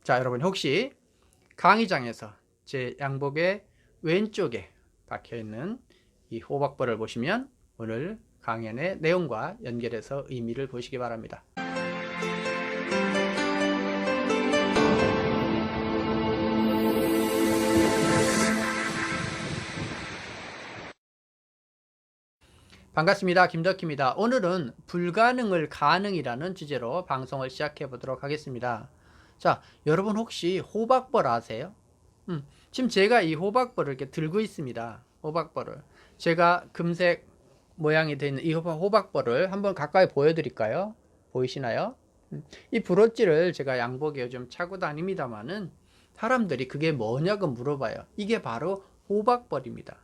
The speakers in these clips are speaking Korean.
자, 여러분 혹시 강의장에서 제 양복의 왼쪽에 박혀있는 이 호박벌을 보시면 오늘 강연의 내용과 연결해서 의미를 보시기 바랍니다. 반갑습니다. 김덕희입니다. 오늘은 불가능을 가능이라는 주제로 방송을 시작해 보도록 하겠습니다. 자, 여러분 혹시 호박벌 아세요? 지금 제가 이 호박벌을 이렇게 들고 있습니다. 호박벌을. 제가 금색 모양이 되어 있는 이 호박벌을 한번 가까이 보여드릴까요? 보이시나요? 이 브로치를 제가 양복에 요즘 차고 다닙니다만은 사람들이 그게 뭐냐고 물어봐요. 이게 바로 호박벌입니다.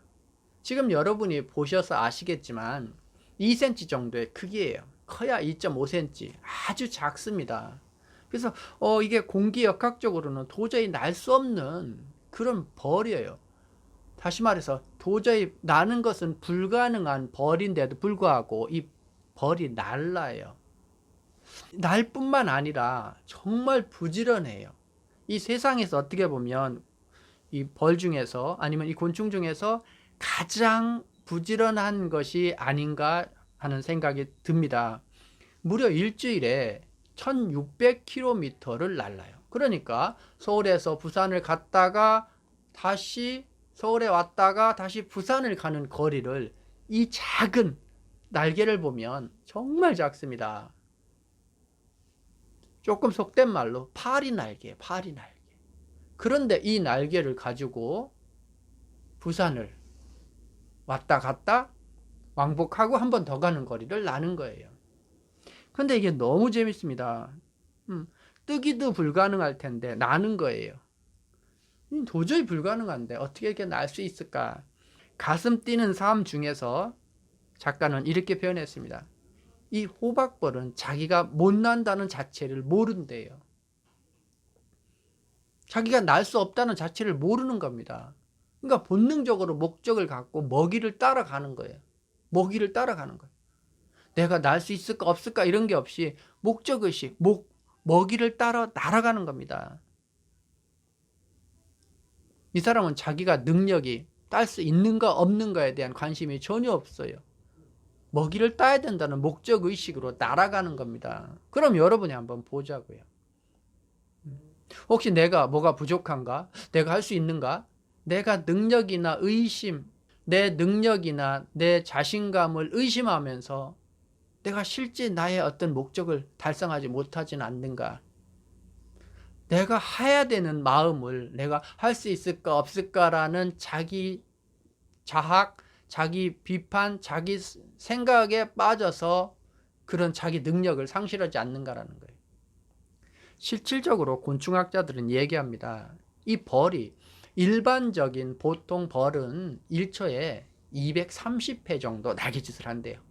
지금 여러분이 보셔서 아시겠지만 2cm 정도의 크기예요. 커야 2.5cm. 아주 작습니다. 그래서 이게 공기역학적으로는 도저히 날 수 없는 그런 벌이에요. 다시 말해서 도저히 나는 것은 불가능한 벌인데도 불구하고 이 벌이 날라요. 날 뿐만 아니라 정말 부지런해요. 이 세상에서 어떻게 보면 이 벌 중에서 아니면 이 곤충 중에서 가장 부지런한 것이 아닌가 하는 생각이 듭니다. 무려 일주일에 1600km를 날라요. 그러니까 서울에서 부산을 갔다가 다시 서울에 왔다가 다시 부산을 가는 거리를 이 작은 날개를 보면 정말 작습니다. 조금 속된 말로 파리 날개, 파리 날개. 그런데 이 날개를 가지고 부산을 왔다 갔다 왕복하고 한 번 더 가는 거리를 나는 거예요. 근데 이게 너무 재밌습니다. 뜨기도 불가능할 텐데 나는 거예요. 도저히 불가능한데 어떻게 이렇게 날 수 있을까? 가슴 뛰는 삶 중에서 작가는 이렇게 표현했습니다. 이 호박벌은 자기가 못 난다는 자체를 모른대요. 자기가 날 수 없다는 자체를 모르는 겁니다. 그러니까 본능적으로 목적을 갖고 먹이를 따라가는 거예요. 먹이를 따라가는 거예요. 내가 날 수 있을까 없을까 이런 게 없이 목적의식, 먹이를 따라 날아가는 겁니다. 이 사람은 자기가 능력이 딸 수 있는가 없는가에 대한 관심이 전혀 없어요. 먹이를 따야 된다는 목적의식으로 날아가는 겁니다. 그럼 여러분이 한번 보자고요. 혹시 내가 뭐가 부족한가? 내가 할 수 있는가? 내가 능력이나 의심, 내 능력이나 내 자신감을 의심하면서 내가 실제 나의 어떤 목적을 달성하지 못하지는 않는가? 내가 해야 되는 마음을 내가 할 수 있을까 없을까라는 자기 자학, 자기 비판, 자기 생각에 빠져서 그런 자기 능력을 상실하지 않는가라는 거예요. 실질적으로 곤충학자들은 얘기합니다. 이 벌이 일반적인 보통 벌은 1초에 230회 정도 날개짓을 한대요.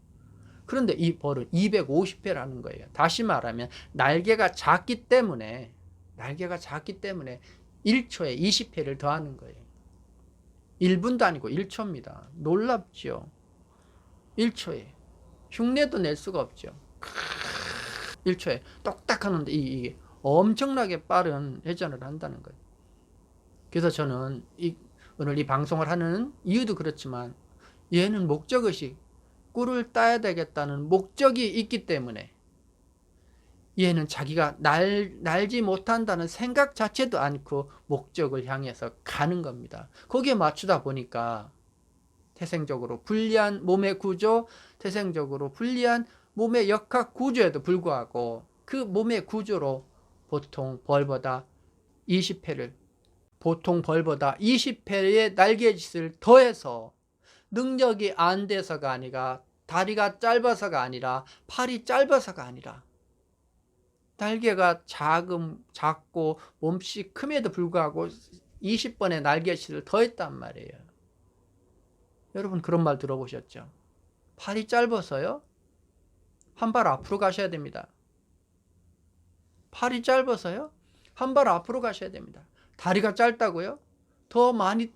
그런데 이 벌은 250회라는 거예요. 다시 말하면 날개가 작기 때문에 1초에 20회를 더하는 거예요. 1분도 아니고 1초입니다. 놀랍죠? 1초에 흉내도 낼 수가 없죠. 1초에 똑딱 하는데 이게 엄청나게 빠른 회전을 한다는 거예요. 그래서 저는 오늘 이 방송을 하는 이유도 그렇지만 얘는 목적의식, 꿀을 따야 되겠다는 목적이 있기 때문에 얘는 자기가 날지 못한다는 생각 자체도 않고 목적을 향해서 가는 겁니다. 거기에 맞추다 보니까 태생적으로 불리한 몸의 구조, 태생적으로 불리한 몸의 역학 구조에도 불구하고 그 몸의 구조로 보통 벌보다 20회의 날개짓을 더해서 능력이 안 돼서가 아니라 다리가 짧아서가 아니라 팔이 짧아서가 아니라 날개가 작고 몸씨 큼에도 불구하고 20번의 날개짓을 더했단 말이에요. 여러분 그런 말 들어보셨죠? 팔이 짧아서요? 한 발 앞으로 가셔야 됩니다. 팔이 짧아서요? 한 발 앞으로 가셔야 됩니다. 다리가 짧다고요? 더 많이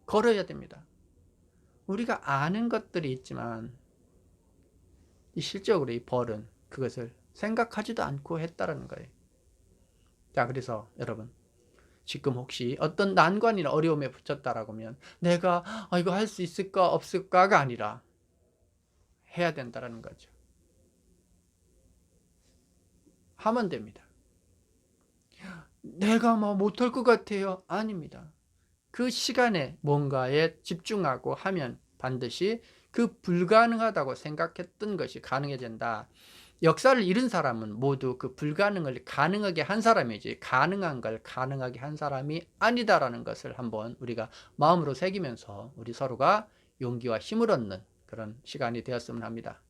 걸어야 됩니다. 우리가 아는 것들이 있지만 실질적으로 이 벌은 그것을 생각하지도 않고 했다라는 거예요. 자, 그래서 여러분, 지금 혹시 어떤 난관이나 어려움에 붙였다라고 하면 내가 이거 할 수 있을까 없을까가 아니라 해야 된다라는 거죠. 하면 됩니다. 내가 뭐 못할 것 같아요. 아닙니다. 그 시간에 뭔가에 집중하고 하면 반드시 그 불가능하다고 생각했던 것이 가능해진다. 역사를 잃은 사람은 모두 그 불가능을 가능하게 한 사람이지 가능한 걸 가능하게 한 사람이 아니다라는 것을 한번 우리가 마음으로 새기면서 우리 서로가 용기와 힘을 얻는 그런 시간이 되었으면 합니다.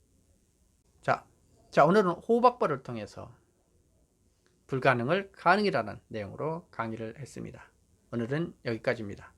자, 오늘은 호박벌을 통해서 불가능을 가능이라는 내용으로 강의를 했습니다. 오늘은 여기까지입니다.